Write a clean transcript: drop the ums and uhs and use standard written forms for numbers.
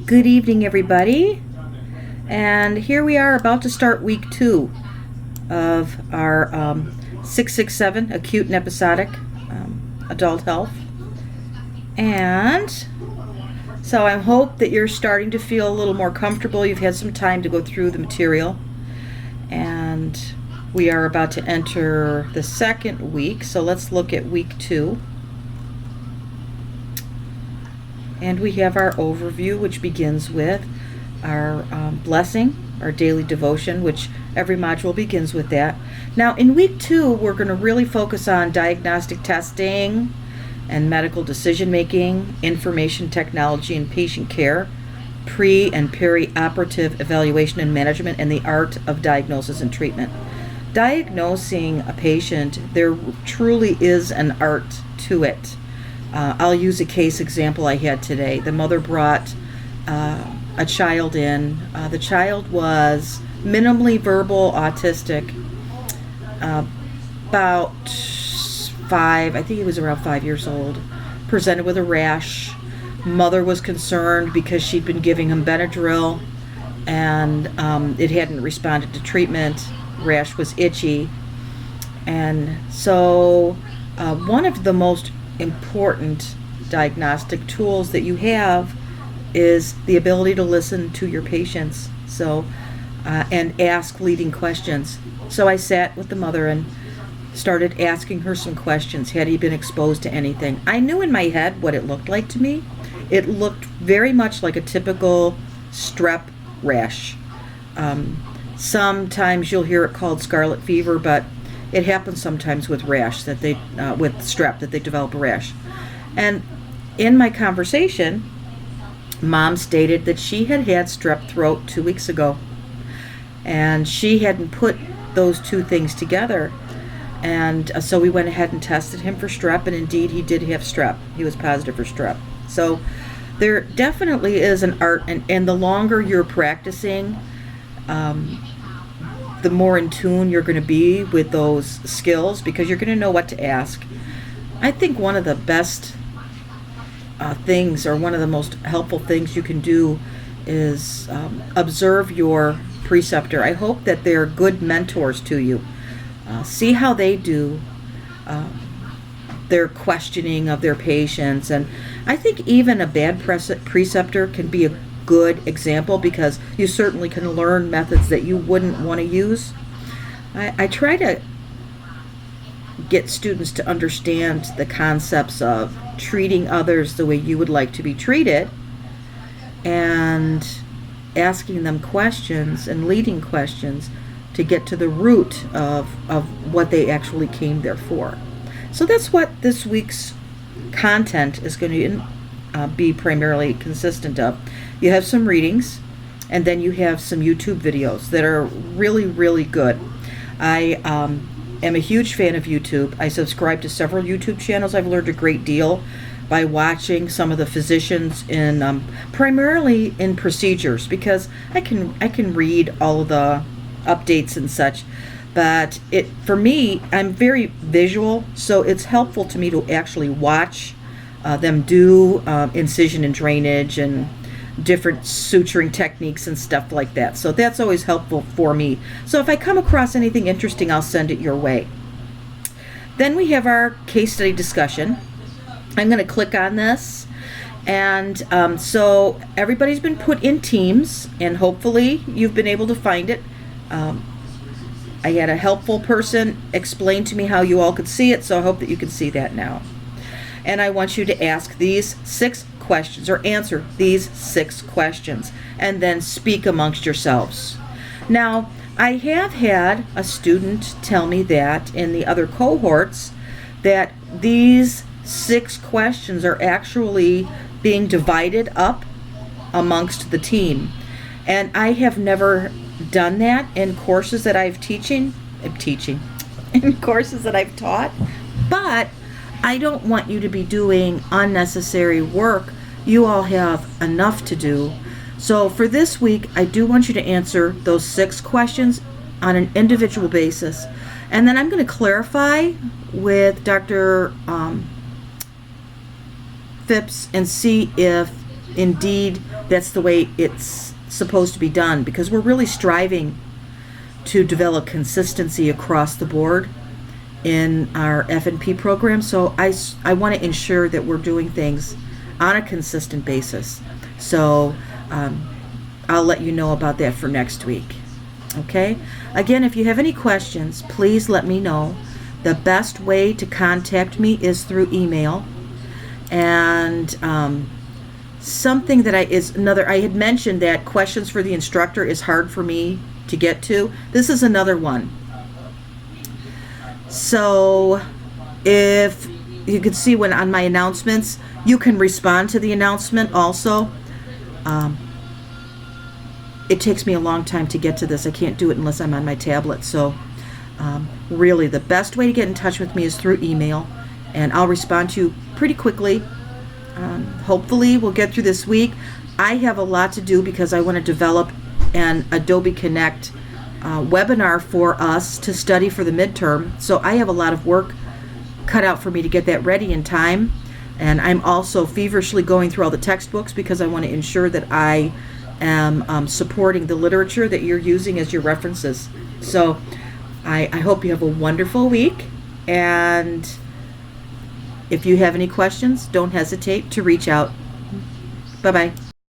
Good evening, everybody. And here we are about to start week 2 of our 667 acute and episodic adult health. And so I hope that you're starting to feel a little more comfortable. You've had some time to go through the material. And we are about to enter the second week. So let's look at week 2. And we have our overview, which begins with our blessing, our daily devotion, which every module begins with that. Now, in week 2, we're going to really focus on diagnostic testing and medical decision-making, information technology and patient care, pre- and peri-operative evaluation and management, and the art of diagnosis and treatment. Diagnosing a patient, there truly is an art to it. I'll use a case example I had today. The mother brought a child in. The child was minimally verbal, autistic, about 5, I think he was around 5 years old, presented with a rash. Mother was concerned because she'd been giving him Benadryl and it hadn't responded to treatment. Rash was itchy. And so one of the most important diagnostic tools that you have is the ability to listen to your patients, and ask leading questions. So I sat with the mother and started asking her some questions. Had he been exposed to anything? I knew in my head what it looked like to me. It looked very much like a typical strep rash. Sometimes you'll hear it called scarlet fever, but it happens sometimes with rash with strep, that they develop a rash. And in my conversation, Mom stated that she had strep throat 2 weeks ago, and she hadn't put those two things together. And so we went ahead and tested him for strep, and indeed he did have strep. He was positive for strep. So there definitely is an art, and the longer you're practicing, the more in tune you're going to be with those skills, because you're going to know what to ask. I think one of the best things, or one of the most helpful things you can do, is observe your preceptor. I hope that they're good mentors to you. See how they do their questioning of their patients. And I think even a bad preceptor can be a good example, because you certainly can learn methods that you wouldn't want to use. I try to get students to understand the concepts of treating others the way you would like to be treated, and asking them questions and leading questions to get to the root of what they actually came there for. So that's what this week's content is going to be primarily consistent of. You have some readings, and then you have some YouTube videos that are really, really good. I am a huge fan of YouTube. I subscribe to several YouTube channels. I've learned a great deal by watching some of the physicians in primarily in procedures, because I can read all of the updates and such. But for me, I'm very visual, so it's helpful to me to actually watch them do incision and drainage and different suturing techniques and stuff like that. So that's always helpful for me. So if I come across anything interesting, I'll send it your way. Then we have our case study discussion. I'm going to click on this. And so everybody's been put in teams, and hopefully you've been able to find it. I had a helpful person explain to me how you all could see it, so I hope that you can see that now. And I want you to ask these 6 questions, or answer these 6 questions, and then speak amongst yourselves. Now, I have had a student tell me that in the other cohorts that these 6 questions are actually being divided up amongst the team. And I have never done that in courses that in courses that I've taught, but I don't want you to be doing unnecessary work. You all have enough to do. So for this week, I do want you to answer those 6 questions on an individual basis. And then I'm going to clarify with Dr. Phipps and see if indeed that's the way it's supposed to be done, because we're really striving to develop consistency across the board in our F&P program. So I want to ensure that we're doing things on a consistent basis. So I'll let you know about that for next week. Okay? Again, if you have any questions, please let me know. The best way to contact me is through email. And something that I had mentioned that questions for the instructor is hard for me to get to. This is another one. So if you can see when on my announcements, you can respond to the announcement also. It takes me a long time to get to this. I can't do it unless I'm on my tablet. So really the best way to get in touch with me is through email, and I'll respond to you pretty quickly. Hopefully we'll get through this week. I have a lot to do because I want to develop an Adobe Connect webinar for us to study for the midterm. So I have a lot of work cut out for me to get that ready in time. And I'm also feverishly going through all the textbooks because I want to ensure that I am supporting the literature that you're using as your references. So I hope you have a wonderful week, and if you have any questions, don't hesitate to reach out. Bye-bye.